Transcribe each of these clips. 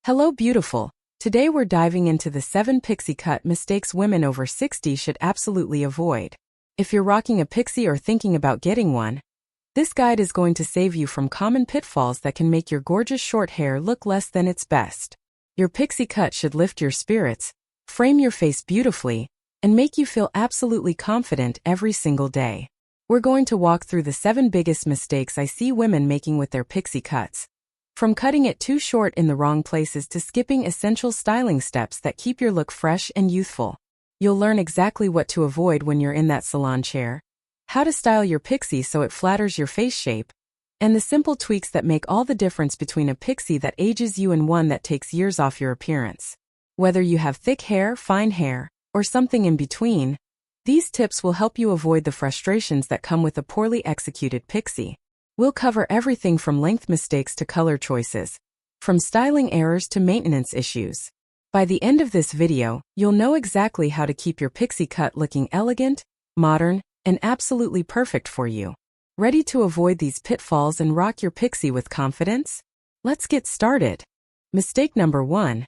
Hello, beautiful. Today we're diving into the 7 pixie cut mistakes women over 60 should absolutely avoid. If you're rocking a pixie or thinking about getting one, this guide is going to save you from common pitfalls that can make your gorgeous short hair look less than its best. Your pixie cut should lift your spirits, frame your face beautifully, and make you feel absolutely confident every single day. We're going to walk through the 7 biggest mistakes I see women making with their pixie cuts. From cutting it too short in the wrong places to skipping essential styling steps that keep your look fresh and youthful. You'll learn exactly what to avoid when you're in that salon chair, how to style your pixie so it flatters your face shape, and the simple tweaks that make all the difference between a pixie that ages you and one that takes years off your appearance. Whether you have thick hair, fine hair, or something in between, these tips will help you avoid the frustrations that come with a poorly executed pixie. We'll cover everything from length mistakes to color choices, from styling errors to maintenance issues. By the end of this video, you'll know exactly how to keep your pixie cut looking elegant, modern, and absolutely perfect for you. Ready to avoid these pitfalls and rock your pixie with confidence? Let's get started. Mistake number 1.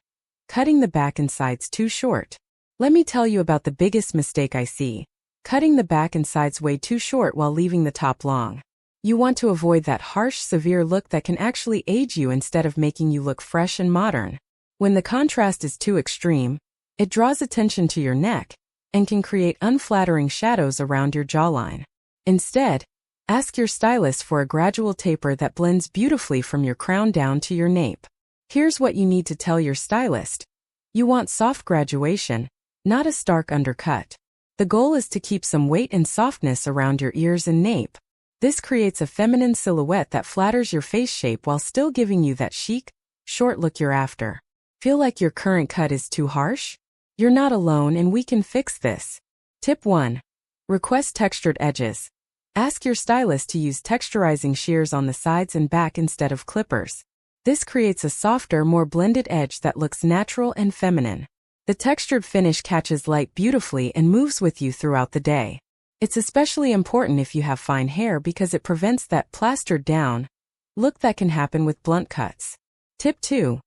Cutting the back and sides too short. Let me tell you about the biggest mistake I see. Cutting the back and sides way too short while leaving the top long. You want to avoid that harsh, severe look that can actually age you instead of making you look fresh and modern. When the contrast is too extreme, it draws attention to your neck and can create unflattering shadows around your jawline. Instead, ask your stylist for a gradual taper that blends beautifully from your crown down to your nape. Here's what you need to tell your stylist. You want soft graduation, not a stark undercut. The goal is to keep some weight and softness around your ears and nape. This creates a feminine silhouette that flatters your face shape while still giving you that chic, short look you're after. Feel like your current cut is too harsh? You're not alone and we can fix this. Tip 1. Request textured edges. Ask your stylist to use texturizing shears on the sides and back instead of clippers. This creates a softer, more blended edge that looks natural and feminine. The textured finish catches light beautifully and moves with you throughout the day. It's especially important if you have fine hair because it prevents that plastered down look that can happen with blunt cuts. Tip 2.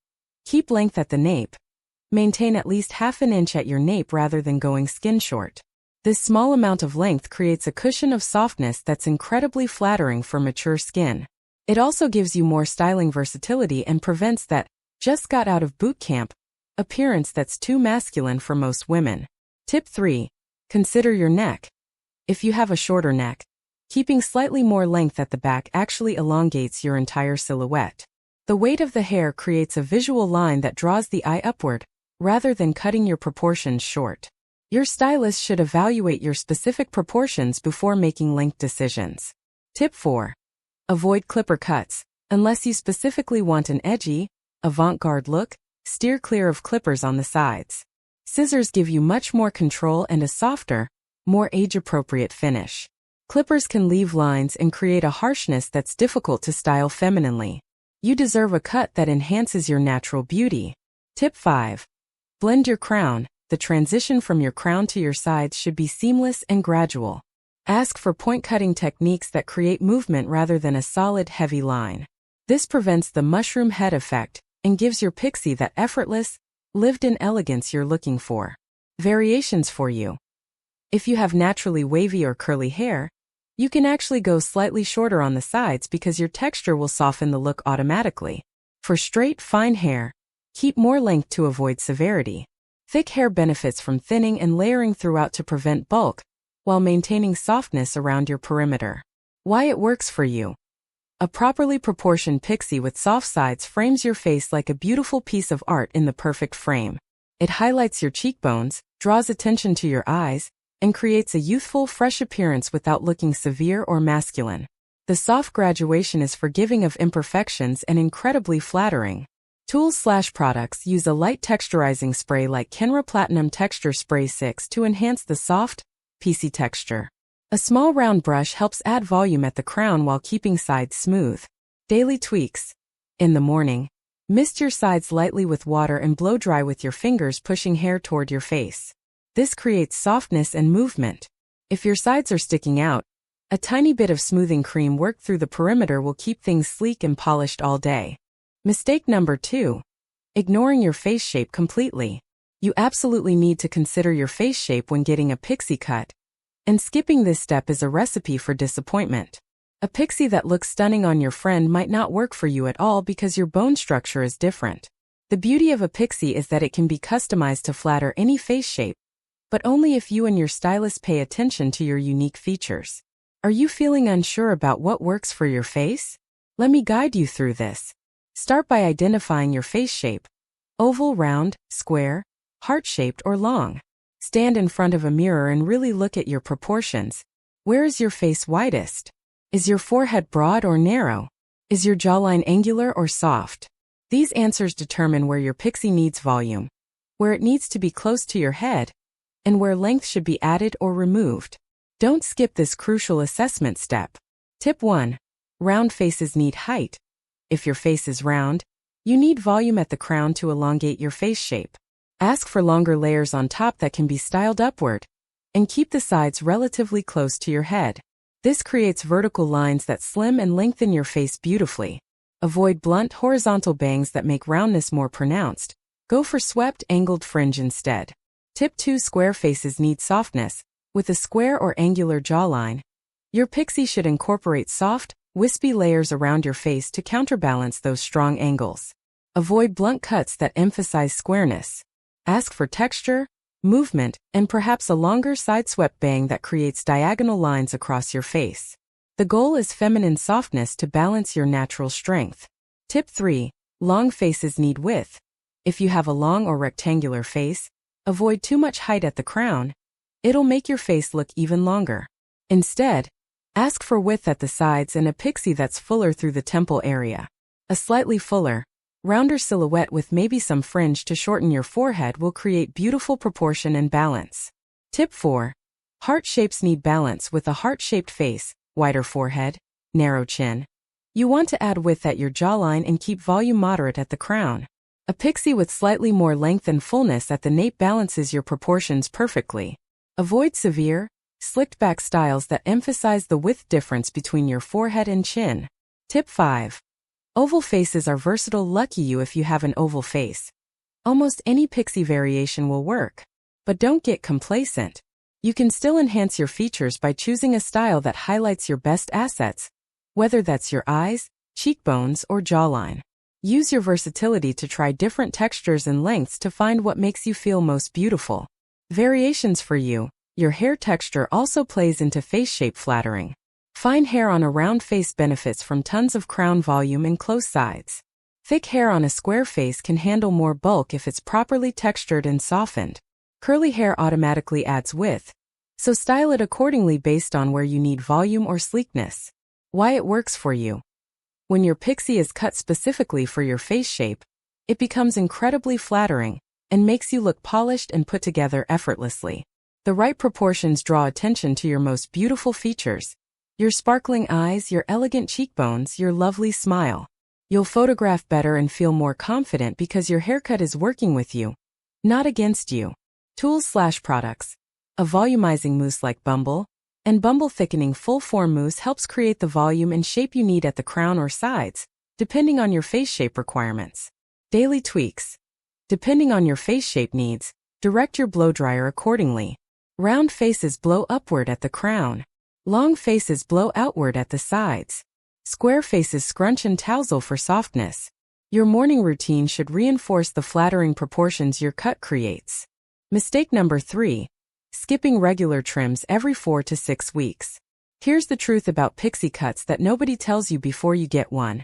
Keep length at the nape. Maintain at least ½ inch at your nape rather than going skin short. This small amount of length creates a cushion of softness that's incredibly flattering for mature skin. It also gives you more styling versatility and prevents that just got out of boot camp appearance that's too masculine for most women. Tip 3. Consider your neck. If you have a shorter neck, keeping slightly more length at the back actually elongates your entire silhouette. The weight of the hair creates a visual line that draws the eye upward, rather than cutting your proportions short. Your stylist should evaluate your specific proportions before making length decisions. Tip 4. Avoid clipper cuts. Unless you specifically want an edgy, avant-garde look, steer clear of clippers on the sides. Scissors give you much more control and a softer, more age-appropriate finish. Clippers can leave lines and create a harshness that's difficult to style femininely. You deserve a cut that enhances your natural beauty. Tip 5. Blend your crown. The transition from your crown to your sides should be seamless and gradual. Ask for point-cutting techniques that create movement rather than a solid, heavy line. This prevents the mushroom head effect and gives your pixie that effortless, lived-in elegance you're looking for. Variations for you. If you have naturally wavy or curly hair, you can actually go slightly shorter on the sides because your texture will soften the look automatically. For straight, fine hair, keep more length to avoid severity. Thick hair benefits from thinning and layering throughout to prevent bulk, while maintaining softness around your perimeter. Why it works for you. A properly proportioned pixie with soft sides frames your face like a beautiful piece of art in the perfect frame. It highlights your cheekbones, draws attention to your eyes, and creates a youthful, fresh appearance without looking severe or masculine. The soft graduation is forgiving of imperfections and incredibly flattering. Tools/products use a light texturizing spray like Kenra Platinum Texture Spray 6 to enhance the soft, piecey texture. A small round brush helps add volume at the crown while keeping sides smooth. Daily tweaks. In the morning, mist your sides lightly with water and blow dry with your fingers, pushing hair toward your face. This creates softness and movement. If your sides are sticking out, a tiny bit of smoothing cream worked through the perimeter will keep things sleek and polished all day. Mistake number 2. ignoring your face shape completely. You absolutely need to consider your face shape when getting a pixie cut, and skipping this step is a recipe for disappointment. A pixie that looks stunning on your friend might not work for you at all because your bone structure is different. The beauty of a pixie is that it can be customized to flatter any face shape, but only if you and your stylist pay attention to your unique features. Are you feeling unsure about what works for your face? Let me guide you through this. Start by identifying your face shape: oval, round, square, heart-shaped, or long. Stand in front of a mirror and really look at your proportions. Where is your face widest? Is your forehead broad or narrow? Is your jawline angular or soft? These answers determine where your pixie needs volume, where it needs to be close to your head, and where length should be added or removed. Don't skip this crucial assessment step. Tip 1. Round faces need height. If your face is round, you need volume at the crown to elongate your face shape. Ask for longer layers on top that can be styled upward, and keep the sides relatively close to your head. This creates vertical lines that slim and lengthen your face beautifully. Avoid blunt, horizontal bangs that make roundness more pronounced. Go for swept, angled fringe instead. Tip 2. Square faces need softness. With a square or angular jawline, your pixie should incorporate soft, wispy layers around your face to counterbalance those strong angles. Avoid blunt cuts that emphasize squareness. Ask for texture, movement, and perhaps a longer side-swept bang that creates diagonal lines across your face. The goal is feminine softness to balance your natural strength. Tip 3. Long faces need width. If you have a long or rectangular face, avoid too much height at the crown. It'll make your face look even longer. Instead, ask for width at the sides and a pixie that's fuller through the temple area. A slightly fuller, rounder silhouette with maybe some fringe to shorten your forehead will create beautiful proportion and balance. Tip 4. Heart shapes need balance. With a heart-shaped face, wider forehead, narrow chin, you want to add width at your jawline and keep volume moderate at the crown. A pixie with slightly more length and fullness at the nape balances your proportions perfectly. Avoid severe, slicked-back styles that emphasize the width difference between your forehead and chin. Tip 5. Oval faces are versatile. Lucky you if you have an oval face. Almost any pixie variation will work. But don't get complacent. You can still enhance your features by choosing a style that highlights your best assets, whether that's your eyes, cheekbones, or jawline. Use your versatility to try different textures and lengths to find what makes you feel most beautiful. Variations for you. Your hair texture also plays into face shape flattering. Fine hair on a round face benefits from tons of crown volume and close sides. Thick hair on a square face can handle more bulk if it's properly textured and softened. Curly hair automatically adds width, so style it accordingly based on where you need volume or sleekness. Why it works for you. When your pixie is cut specifically for your face shape, it becomes incredibly flattering and makes you look polished and put together effortlessly. The right proportions draw attention to your most beautiful features. Your sparkling eyes, your elegant cheekbones, your lovely smile. You'll photograph better and feel more confident because your haircut is working with you, not against you. Tools/products. A volumizing mousse like Bumble and Bumble thickening full-form mousse helps create the volume and shape you need at the crown or sides, depending on your face shape requirements. Daily tweaks. Depending on your face shape needs, direct your blow dryer accordingly. Round faces blow upward at the crown. Long faces blow outward at the sides. Square faces scrunch and tousle for softness. Your morning routine should reinforce the flattering proportions your cut creates. Mistake number 3. Skipping regular trims every 4 to 6 weeks. Here's the truth about pixie cuts that nobody tells you before you get one.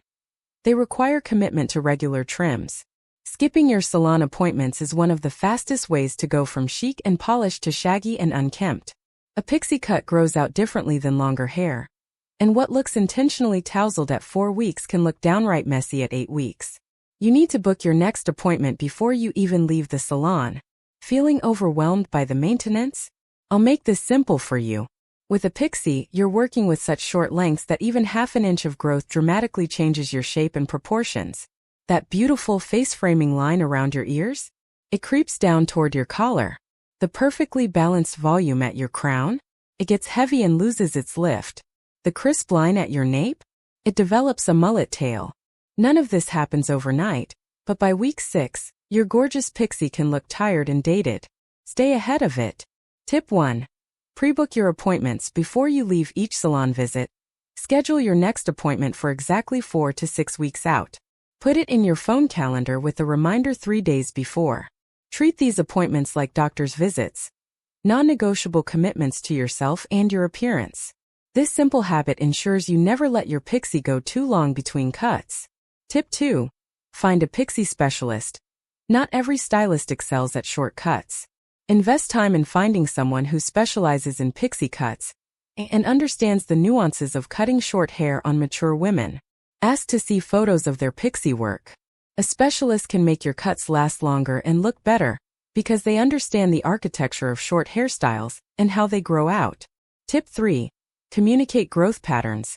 They require commitment to regular trims. Skipping your salon appointments is one of the fastest ways to go from chic and polished to shaggy and unkempt. A pixie cut grows out differently than longer hair, and what looks intentionally tousled at 4 weeks can look downright messy at 8 weeks. You need to book your next appointment before you even leave the salon. Feeling overwhelmed by the maintenance? I'll make this simple for you. With a pixie, you're working with such short lengths that even half an inch of growth dramatically changes your shape and proportions. That beautiful face-framing line around your ears? It creeps down toward your collar. The perfectly balanced volume at your crown? It gets heavy and loses its lift. The crisp line at your nape? It develops a mullet tail. None of this happens overnight, But by week 6, your gorgeous pixie can look tired and dated. Stay ahead of it. Tip 1. Pre-book your appointments before you leave each salon visit. Schedule your next appointment for exactly 4 to 6 weeks out. Put it in your phone calendar with a reminder 3 days before. Treat these appointments like doctor's visits. Non-negotiable commitments to yourself and your appearance. This simple habit ensures you never let your pixie go too long between cuts. Tip 2. Find a pixie specialist. Not every stylist excels at short cuts. Invest time in finding someone who specializes in pixie cuts and understands the nuances of cutting short hair on mature women. Ask to see photos of their pixie work. A specialist can make your cuts last longer and look better because they understand the architecture of short hairstyles and how they grow out. Tip 3. Communicate growth patterns.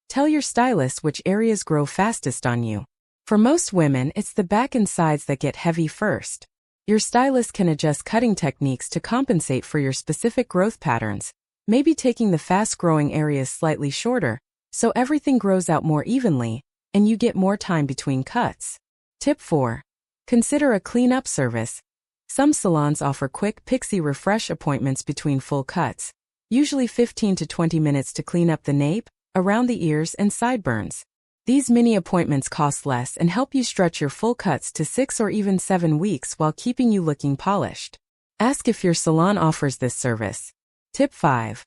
Tell your stylist which areas grow fastest on you. For most women, it's the back and sides that get heavy first. Your stylist can adjust cutting techniques to compensate for your specific growth patterns, maybe taking the fast-growing areas slightly shorter, so everything grows out more evenly, and you get more time between cuts. Tip 4. Consider a clean-up service. Some salons offer quick pixie refresh appointments between full cuts, usually 15 to 20 minutes to clean up the nape, around the ears, and sideburns. These mini appointments cost less and help you stretch your full cuts to 6 or even 7 weeks while keeping you looking polished. Ask if your salon offers this service. Tip 5.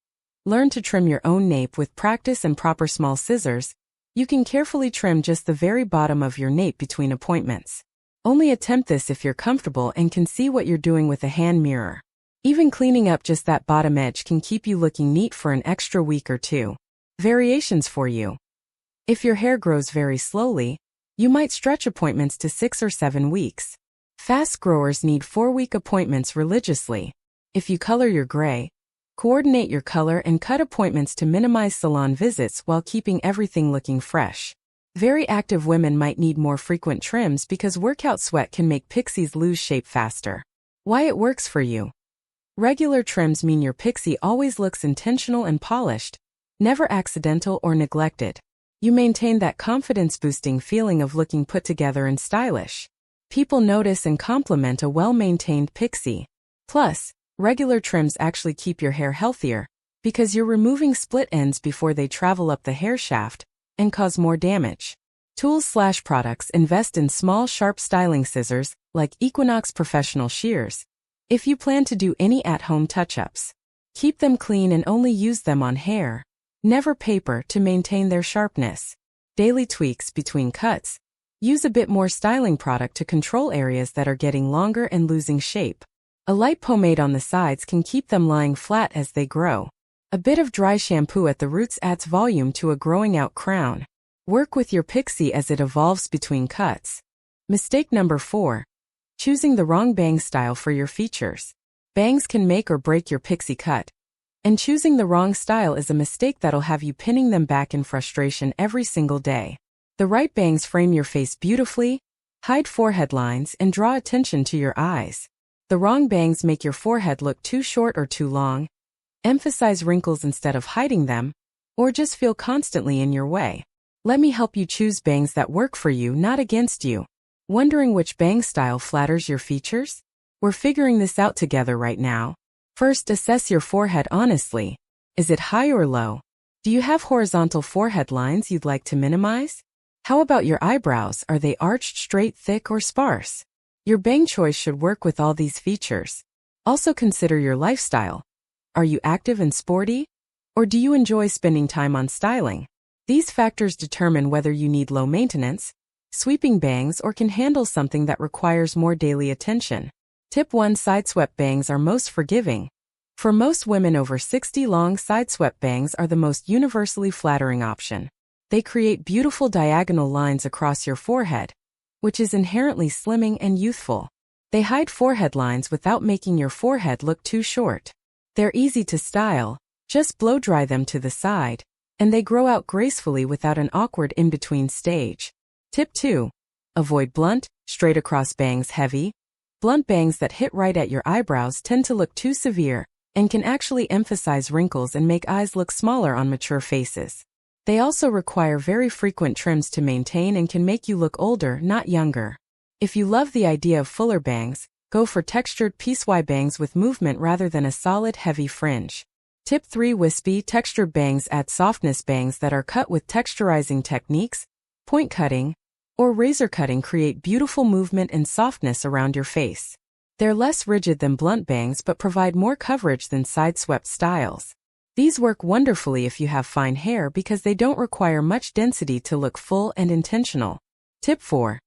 Learn to trim your own nape with practice and proper small scissors. You can carefully trim just the very bottom of your nape between appointments. Only attempt this if you're comfortable and can see what you're doing with a hand mirror. Even cleaning up just that bottom edge can keep you looking neat for an extra week or 2. Variations for you. If your hair grows very slowly, you might stretch appointments to 6 or 7 weeks. Fast growers need 4-week appointments religiously. If you color your gray, coordinate your color and cut appointments to minimize salon visits while keeping everything looking fresh. Very active women might need more frequent trims because workout sweat can make pixies lose shape faster. Why it works for you. Regular trims mean your pixie always looks intentional and polished, never accidental or neglected. You maintain that confidence-boosting feeling of looking put together and stylish. People notice and compliment a well-maintained pixie. Plus, regular trims actually keep your hair healthier because you're removing split ends before they travel up the hair shaft and cause more damage. Tools/products. Invest in small, sharp styling scissors like Equinox professional shears. If you plan to do any at-home touch-ups, keep them clean and only use them on hair, never paper, to maintain their sharpness. Daily tweaks between cuts. Use a bit more styling product to control areas that are getting longer and losing shape. A light pomade on the sides can keep them lying flat as they grow. A bit of dry shampoo at the roots adds volume to a growing out crown. Work with your pixie as it evolves between cuts. Mistake number 4. Choosing the wrong bang style for your features. Bangs can make or break your pixie cut. And choosing the wrong style is a mistake that'll have you pinning them back in frustration every single day. The right bangs frame your face beautifully, hide forehead lines, and draw attention to your eyes. The wrong bangs make your forehead look too short or too long, emphasize wrinkles instead of hiding them, or just feel constantly in your way. Let me help you choose bangs that work for you, not against you. Wondering which bang style flatters your features? We're figuring this out together right now. First, assess your forehead honestly. Is it high or low? Do you have horizontal forehead lines you'd like to minimize? How about your eyebrows? Are they arched, straight, thick, or sparse? Your bang choice should work with all these features. Also consider your lifestyle. Are you active and sporty? Or do you enjoy spending time on styling? These factors determine whether you need low maintenance, sweeping bangs, or can handle something that requires more daily attention. Tip 1. Side-swept bangs are most forgiving. For most women over 60, long side-swept bangs are the most universally flattering option. They create beautiful diagonal lines across your forehead, which is inherently slimming and youthful. They hide forehead lines without making your forehead look too short. They're easy to style, just blow-dry them to the side, and they grow out gracefully without an awkward in-between stage. Tip 2. Avoid blunt, straight-across bangs. Heavy, blunt bangs that hit right at your eyebrows tend to look too severe and can actually emphasize wrinkles and make eyes look smaller on mature faces. They also require very frequent trims to maintain and can make you look older, not younger. If you love the idea of fuller bangs, go for textured piecewise bangs with movement rather than a solid, heavy fringe. Tip 3. Wispy, textured bangs add softness. Bangs that are cut with texturizing techniques, point cutting, or razor cutting create beautiful movement and softness around your face. They're less rigid than blunt bangs but provide more coverage than side-swept styles. These work wonderfully if you have fine hair because they don't require much density to look full and intentional. Tip 4.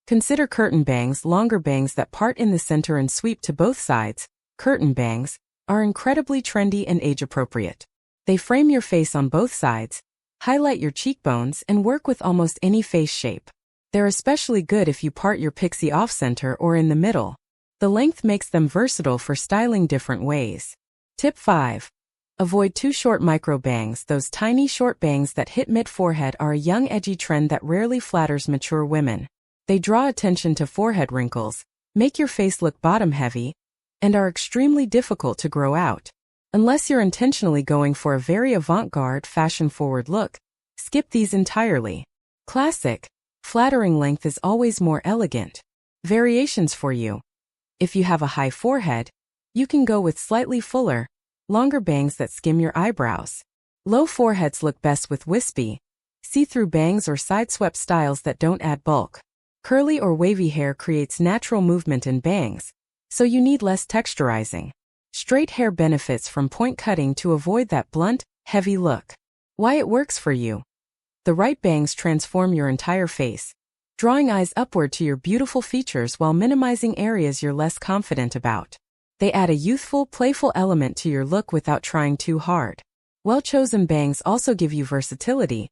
Consider curtain bangs. Longer bangs that part in the center and sweep to both sides, curtain bangs, are incredibly trendy and age-appropriate. They frame your face on both sides, highlight your cheekbones, and work with almost any face shape. They're especially good if you part your pixie off-center or in the middle. The length makes them versatile for styling different ways. Tip 5. Avoid too short micro bangs. Those tiny short bangs that hit mid-forehead are a young edgy trend that rarely flatters mature women. They draw attention to forehead wrinkles, make your face look bottom-heavy, and are extremely difficult to grow out. Unless you're intentionally going for a very avant-garde, fashion-forward look, skip these entirely. Classic, flattering length is always more elegant. Variations for you. If you have a high forehead, you can go with slightly fuller, longer bangs that skim your eyebrows. Low foreheads look best with wispy, see-through bangs or side-swept styles that don't add bulk. Curly or wavy hair creates natural movement in bangs, so you need less texturizing. Straight hair benefits from point cutting to avoid that blunt, heavy look. Why it works for you. The right bangs transform your entire face, drawing eyes upward to your beautiful features while minimizing areas you're less confident about. They add a youthful, playful element to your look without trying too hard. Well-chosen bangs also give you versatility.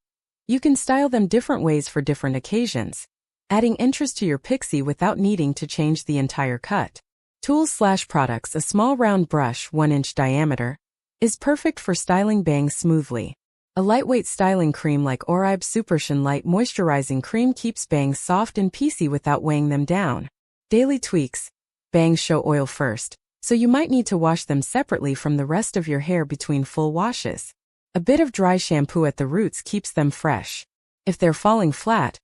You can style them different ways for different occasions, adding interest to your pixie without needing to change the entire cut. Tools/products. A small round brush, 1-inch diameter, is perfect for styling bangs smoothly. A lightweight styling cream like Oribe Supershine Light Moisturizing Cream keeps bangs soft and piecey without weighing them down. Daily tweaks. Bangs show oil first, so you might need to wash them separately from the rest of your hair between full washes. A bit of dry shampoo at the roots keeps them fresh. If they're falling flat,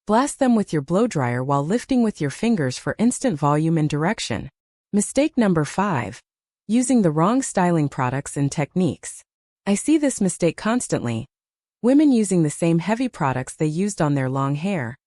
blast them with your blow dryer while lifting with your fingers for instant volume and direction. Mistake number 5. Using the wrong styling products and techniques. I see this mistake constantly. Women using the same heavy products they used on their long hair,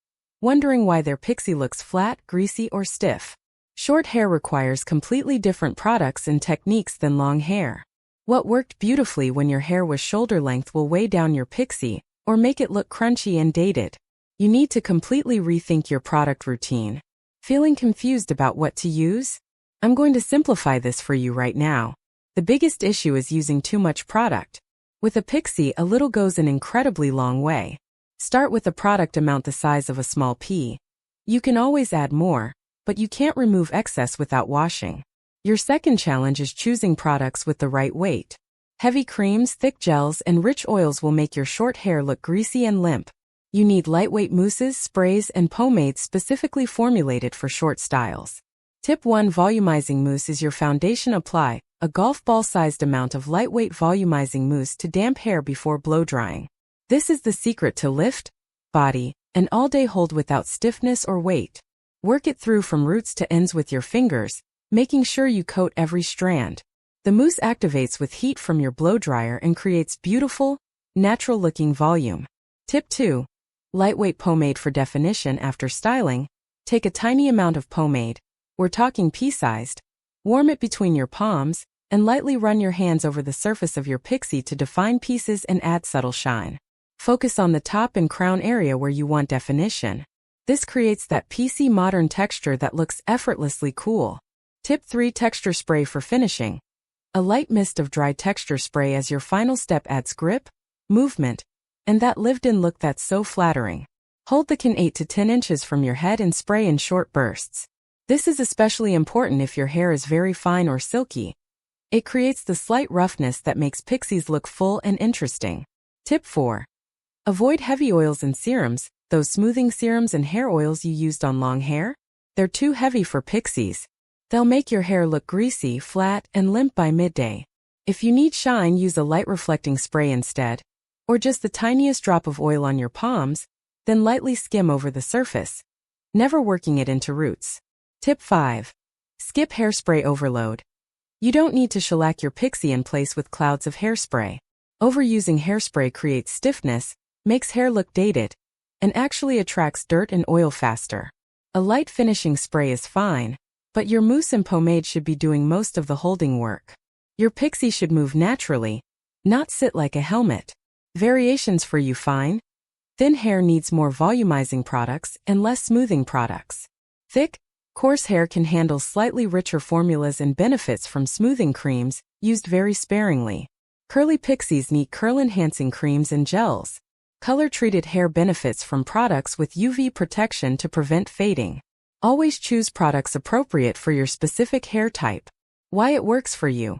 wondering why their pixie looks flat, greasy, or stiff. Short hair requires completely different products and techniques than long hair. What worked beautifully when your hair was shoulder length will weigh down your pixie or make it look crunchy and dated. You need to completely rethink your product routine. Feeling confused about what to use? I'm going to simplify this for you right now. The biggest issue is using too much product. With a pixie, a little goes an incredibly long way. Start with a product amount the size of a small pea. You can always add more, but you can't remove excess without washing. Your second challenge is choosing products with the right weight. Heavy creams, thick gels, and rich oils will make your short hair look greasy and limp. You need lightweight mousses, sprays, and pomades specifically formulated for short styles. Tip 1. Volumizing mousse is your foundation. Apply a golf ball-sized amount of lightweight volumizing mousse to damp hair before blow-drying. This is the secret to lift, body, and all-day hold without stiffness or weight. Work it through from roots to ends with your fingers, making sure you coat every strand. The mousse activates with heat from your blow-dryer and creates beautiful, natural-looking volume. Tip 2. Lightweight pomade for definition. After styling, take a tiny amount of pomade, we're talking pea-sized, warm it between your palms, and lightly run your hands over the surface of your pixie to define pieces and add subtle shine. Focus on the top and crown area where you want definition. This creates that piecey modern texture that looks effortlessly cool. Tip 3. Texture spray for finishing. A light mist of dry texture spray as your final step adds grip, movement, and that lived-in look that's so flattering. Hold the can 8 to 10 inches from your head and spray in short bursts. This is especially important if your hair is very fine or silky. It creates the slight roughness that makes pixies look full and interesting. Tip 4. Avoid heavy oils and serums. Those smoothing serums and hair oils you used on long hair? They're too heavy for pixies. They'll make your hair look greasy, flat, and limp by midday. If you need shine, use a light reflecting spray instead, or just the tiniest drop of oil on your palms, then lightly skim over the surface. never working it into roots. Tip 5. Skip hairspray overload. You don't need to shellac your Pixie in place with clouds of hairspray. Overusing hairspray creates stiffness, makes hair look dated, and actually attracts dirt and oil faster. A light finishing spray is fine, but your mousse and pomade should be doing most of the holding work. Your Pixie should move naturally, not sit like a helmet. Variations for you fine. Thin hair needs more volumizing products and less smoothing products. Thick, coarse hair can handle slightly richer formulas and benefits from smoothing creams, used very sparingly. Curly Pixies need curl-enhancing creams and gels. Color-treated hair benefits from products with UV protection to prevent fading. Always choose products appropriate for your specific hair type. Why it works for you.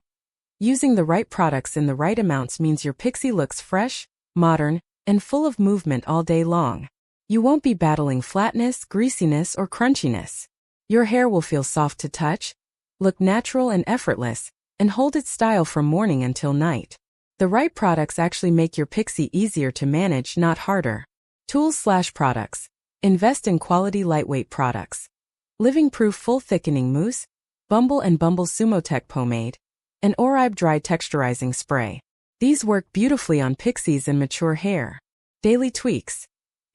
Using the right products in the right amounts means your Pixie looks fresh, modern, and full of movement all day long. You won't be battling flatness, greasiness, or crunchiness. Your hair will feel soft to touch, look natural and effortless, and hold its style from morning until night. The right products actually make your Pixie easier to manage, not harder. Tools/products. Invest in quality lightweight products. Living Proof Full Thickening Mousse, Bumble and Bumble Sumotech Pomade, and Oribe Dry Texturizing Spray. These work beautifully on Pixies and mature hair. Daily tweaks.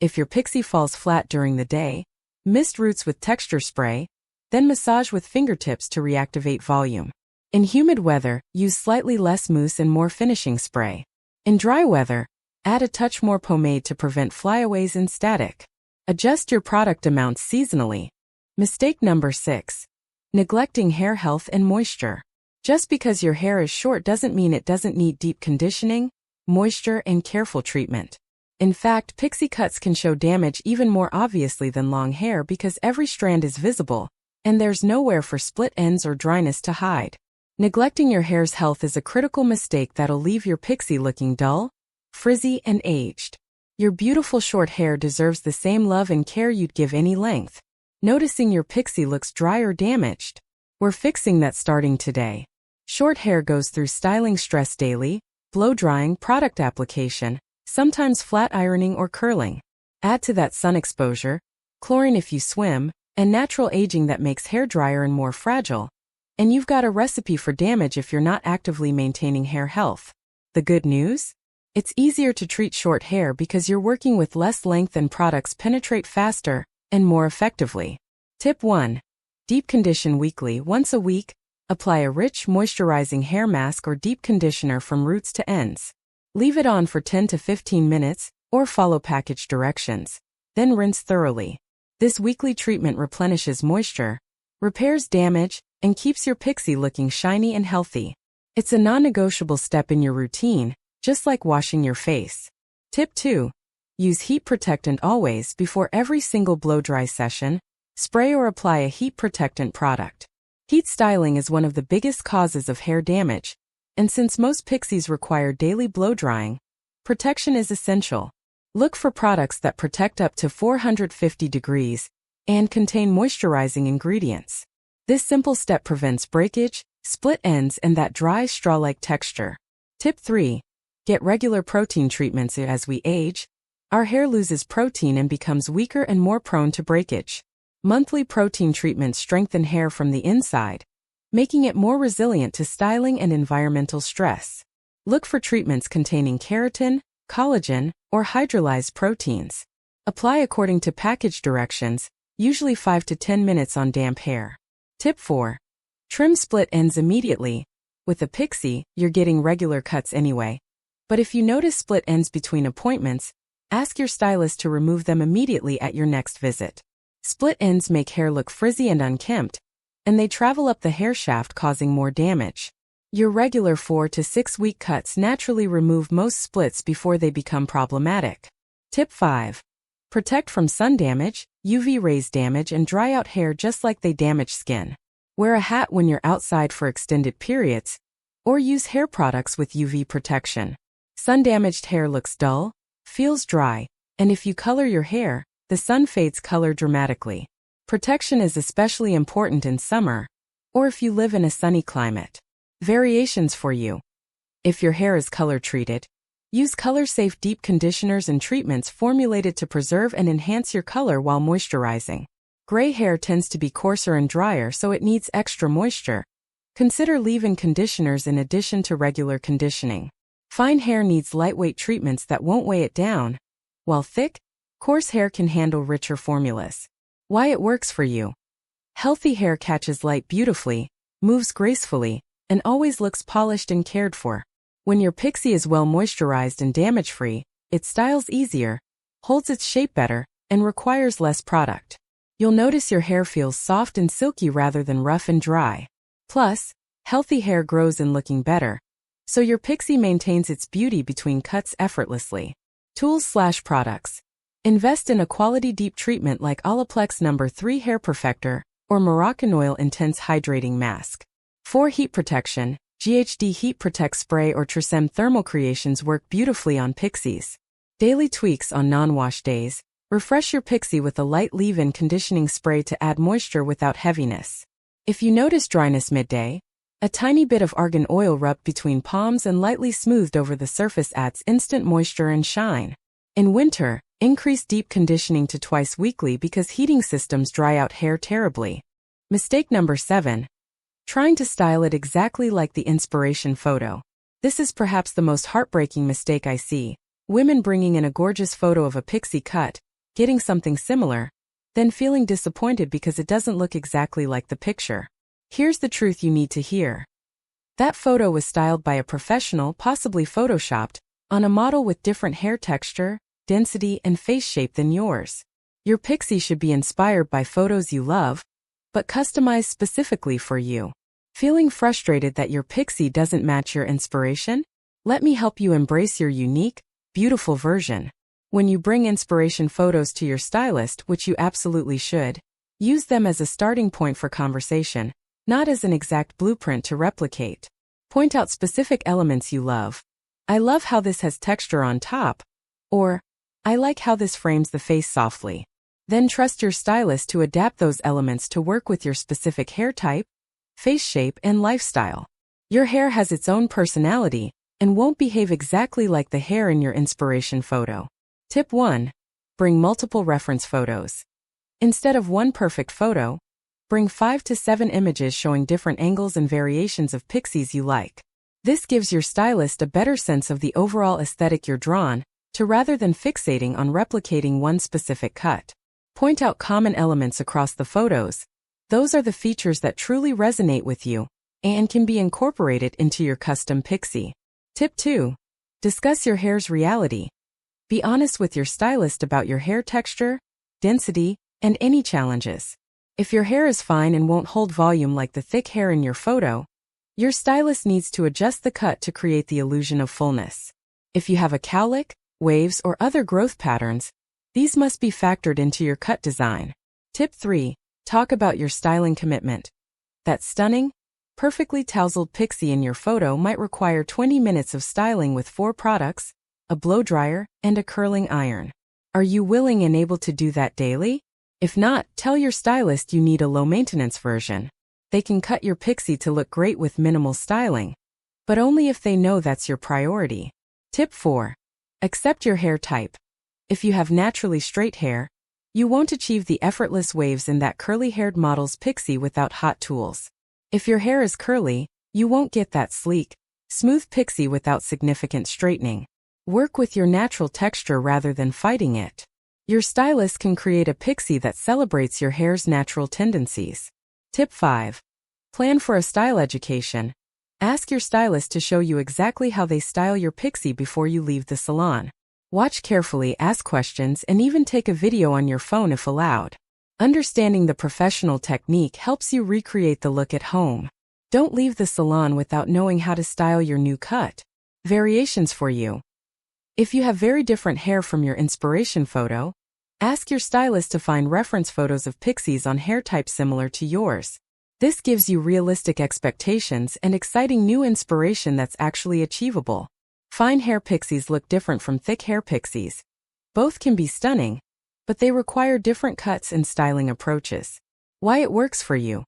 If your Pixie falls flat during the day, mist roots with texture spray, then massage with fingertips to reactivate volume. In humid weather, use slightly less mousse and more finishing spray. In dry weather, add a touch more pomade to prevent flyaways and static. Adjust your product amounts seasonally. Mistake number 6. Neglecting hair health and moisture. Just because your hair is short doesn't mean it doesn't need deep conditioning, moisture, and careful treatment. In fact, Pixie cuts can show damage even more obviously than long hair because every strand is visible, and there's nowhere for split ends or dryness to hide. Neglecting your hair's health is a critical mistake that'll leave your Pixie looking dull, frizzy, and aged. Your beautiful short hair deserves the same love and care you'd give any length. Noticing your Pixie looks dry or damaged? We're fixing that starting today. Short hair goes through styling stress daily, blow-drying, product application, sometimes flat ironing or curling. Add to that sun exposure, chlorine if you swim, and natural aging that makes hair drier and more fragile. And you've got a recipe for damage if you're not actively maintaining hair health. The good news? It's easier to treat short hair because you're working with less length and products penetrate faster and more effectively. Tip 1. Deep condition weekly. Once a week, apply a rich, moisturizing hair mask or deep conditioner from roots to ends. Leave it on for 10 to 15 minutes, or follow package directions. Then rinse thoroughly. This weekly treatment replenishes moisture, repairs damage, and keeps your Pixie looking shiny and healthy. It's a non-negotiable step in your routine, just like washing your face. Tip 2. Use heat protectant always before every single blow-dry session. Spray or apply a heat protectant product. Heat styling is one of the biggest causes of hair damage, and since most Pixies require daily blow-drying, protection is essential. Look for products that protect up to 450 degrees and contain moisturizing ingredients. This simple step prevents breakage, split ends, and that dry straw-like texture. Tip 3. Get regular protein treatments. As we age, our hair loses protein and becomes weaker and more prone to breakage. Monthly protein treatments strengthen hair from the inside, making it more resilient to styling and environmental stress. Look for treatments containing keratin, collagen, or hydrolyzed proteins. Apply according to package directions, usually 5 to 10 minutes on damp hair. Tip 4. Trim split ends immediately. With a Pixie, you're getting regular cuts anyway. But if you notice split ends between appointments, ask your stylist to remove them immediately at your next visit. Split ends make hair look frizzy and unkempt, and they travel up the hair shaft causing more damage. Your regular 4 to 6 week cuts naturally remove most splits before they become problematic. Tip 5. Protect from sun damage, UV rays damage and dry out hair just like they damage skin. Wear a hat when you're outside for extended periods, or use hair products with UV protection. Sun-damaged hair looks dull, feels dry, and if you color your hair, the sun fades color dramatically. Protection is especially important in summer, or if you live in a sunny climate. Variations for you. If your hair is color-treated, use color-safe deep conditioners and treatments formulated to preserve and enhance your color while moisturizing. Gray hair tends to be coarser and drier, so it needs extra moisture. Consider leave-in conditioners in addition to regular conditioning. Fine hair needs lightweight treatments that won't weigh it down, while thick, coarse hair can handle richer formulas. Why it works for you. Healthy hair catches light beautifully, moves gracefully, and always looks polished and cared for. When your Pixie is well moisturized and damage-free, it styles easier, holds its shape better, and requires less product. You'll notice your hair feels soft and silky rather than rough and dry. Plus, healthy hair grows in looking better, so your Pixie maintains its beauty between cuts effortlessly. Tools/products. Invest in a quality deep treatment like Olaplex No. 3 Hair Perfector or Moroccan Oil Intense Hydrating Mask. For heat protection, GHD Heat Protect Spray or Tresemme Thermal Creations work beautifully on Pixies. Daily tweaks on non-wash days. Refresh your Pixie with a light leave-in conditioning spray to add moisture without heaviness. If you notice dryness midday, a tiny bit of argan oil rubbed between palms and lightly smoothed over the surface adds instant moisture and shine. In winter, increase deep conditioning to twice weekly because heating systems dry out hair terribly. Mistake number 7. Trying to style it exactly like the inspiration photo. This is perhaps the most heartbreaking mistake I see. Women bringing in a gorgeous photo of a Pixie cut, getting something similar, then feeling disappointed because it doesn't look exactly like the picture. Here's the truth you need to hear. That photo was styled by a professional, possibly photoshopped, on a model with different hair texture, density, and face shape than yours. Your Pixie should be inspired by photos you love, but customized specifically for you. Feeling frustrated that your Pixie doesn't match your inspiration? Let me help you embrace your unique, beautiful version. When you bring inspiration photos to your stylist, which you absolutely should, use them as a starting point for conversation, not as an exact blueprint to replicate. Point out specific elements you love. I love how this has texture on top. Or, I like how this frames the face softly. Then trust your stylist to adapt those elements to work with your specific hair type, face shape, and lifestyle. Your hair has its own personality and won't behave exactly like the hair in your inspiration photo. Tip 1. Bring multiple reference photos. Instead of one perfect photo, bring 5 to 7 images showing different angles and variations of Pixies you like. This gives your stylist a better sense of the overall aesthetic you're drawn to rather than fixating on replicating one specific cut. Point out common elements across the photos. Those are the features that truly resonate with you and can be incorporated into your custom Pixie. Tip 2. Discuss your hair's reality. Be honest with your stylist about your hair texture, density, and any challenges. If your hair is fine and won't hold volume like the thick hair in your photo, your stylist needs to adjust the cut to create the illusion of fullness. If you have a cowlick, waves, or other growth patterns, these must be factored into your cut design. Tip 3. Talk about your styling commitment. That stunning, perfectly tousled Pixie in your photo might require 20 minutes of styling with 4 products, a blow dryer, and a curling iron. Are you willing and able to do that daily? If not, tell your stylist you need a low-maintenance version. They can cut your Pixie to look great with minimal styling, but only if they know that's your priority. Tip 4. Accept your hair type. If you have naturally straight hair, you won't achieve the effortless waves in that curly-haired model's Pixie without hot tools. If your hair is curly, you won't get that sleek, smooth Pixie without significant straightening. Work with your natural texture rather than fighting it. Your stylist can create a Pixie that celebrates your hair's natural tendencies. Tip 5. Plan for a style education. Ask your stylist to show you exactly how they style your Pixie before you leave the salon. Watch carefully, ask questions, and even take a video on your phone if allowed. Understanding the professional technique helps you recreate the look at home. Don't leave the salon without knowing how to style your new cut. Variations for you. If you have very different hair from your inspiration photo, ask your stylist to find reference photos of Pixies on hair types similar to yours. This gives you realistic expectations and exciting new inspiration that's actually achievable. Fine hair Pixies look different from thick hair Pixies. Both can be stunning, but they require different cuts and styling approaches. Why it works for you.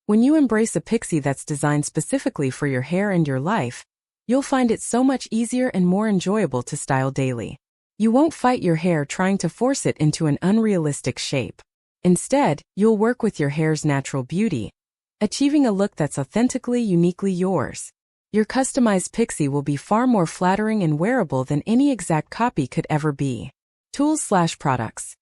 When you embrace a Pixie that's designed specifically for your hair and your life, you'll find it so much easier and more enjoyable to style daily. You won't fight your hair trying to force it into an unrealistic shape. Instead, you'll work with your hair's natural beauty, achieving a look that's authentically, uniquely yours. Your customized Pixie will be far more flattering and wearable than any exact copy could ever be. Tools/products.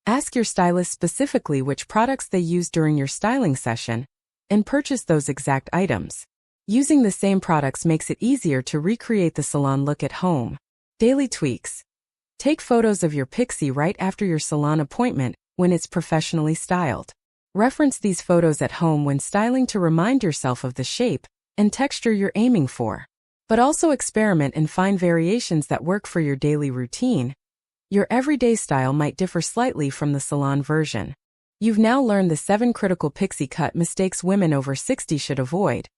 Ask your stylist specifically which products they use during your styling session, and purchase those exact items. Using the same products makes it easier to recreate the salon look at home. Daily tweaks. Take photos of your Pixie right after your salon appointment when it's professionally styled. Reference these photos at home when styling to remind yourself of the shape and texture you're aiming for. But also experiment and find variations that work for your daily routine. Your everyday style might differ slightly from the salon version. You've now learned the 7 critical pixie cut mistakes women over 60 should avoid.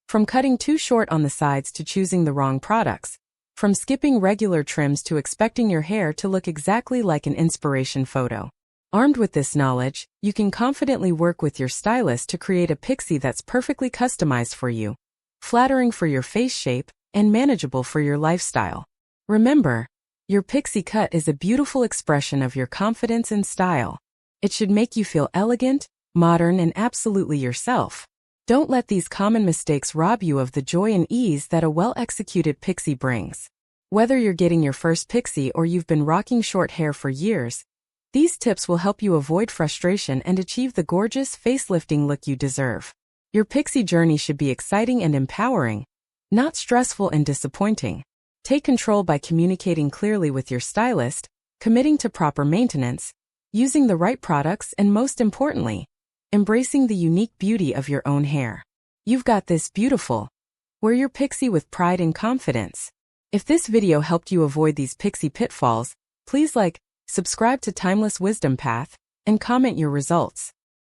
From cutting too short on the sides to choosing the wrong products. From skipping regular trims to expecting your hair to look exactly like an inspiration photo. Armed with this knowledge, you can confidently work with your stylist to create a pixie that's perfectly customized for you, flattering for your face shape, and manageable for your lifestyle. Remember, your pixie cut is a beautiful expression of your confidence and style. It should make you feel elegant, modern, and absolutely yourself. Don't let these common mistakes rob you of the joy and ease that a well-executed pixie brings. Whether you're getting your first pixie or you've been rocking short hair for years, these tips will help you avoid frustration and achieve the gorgeous, facelifting look you deserve. Your pixie journey should be exciting and empowering, not stressful and disappointing. Take control by communicating clearly with your stylist, committing to proper maintenance, using the right products, and most importantly, embracing the unique beauty of your own hair. You've got this beautiful. Wear your pixie with pride and confidence. If this video helped you avoid these pixie pitfalls, please like, subscribe to Timeless Wisdom Path, and comment your results.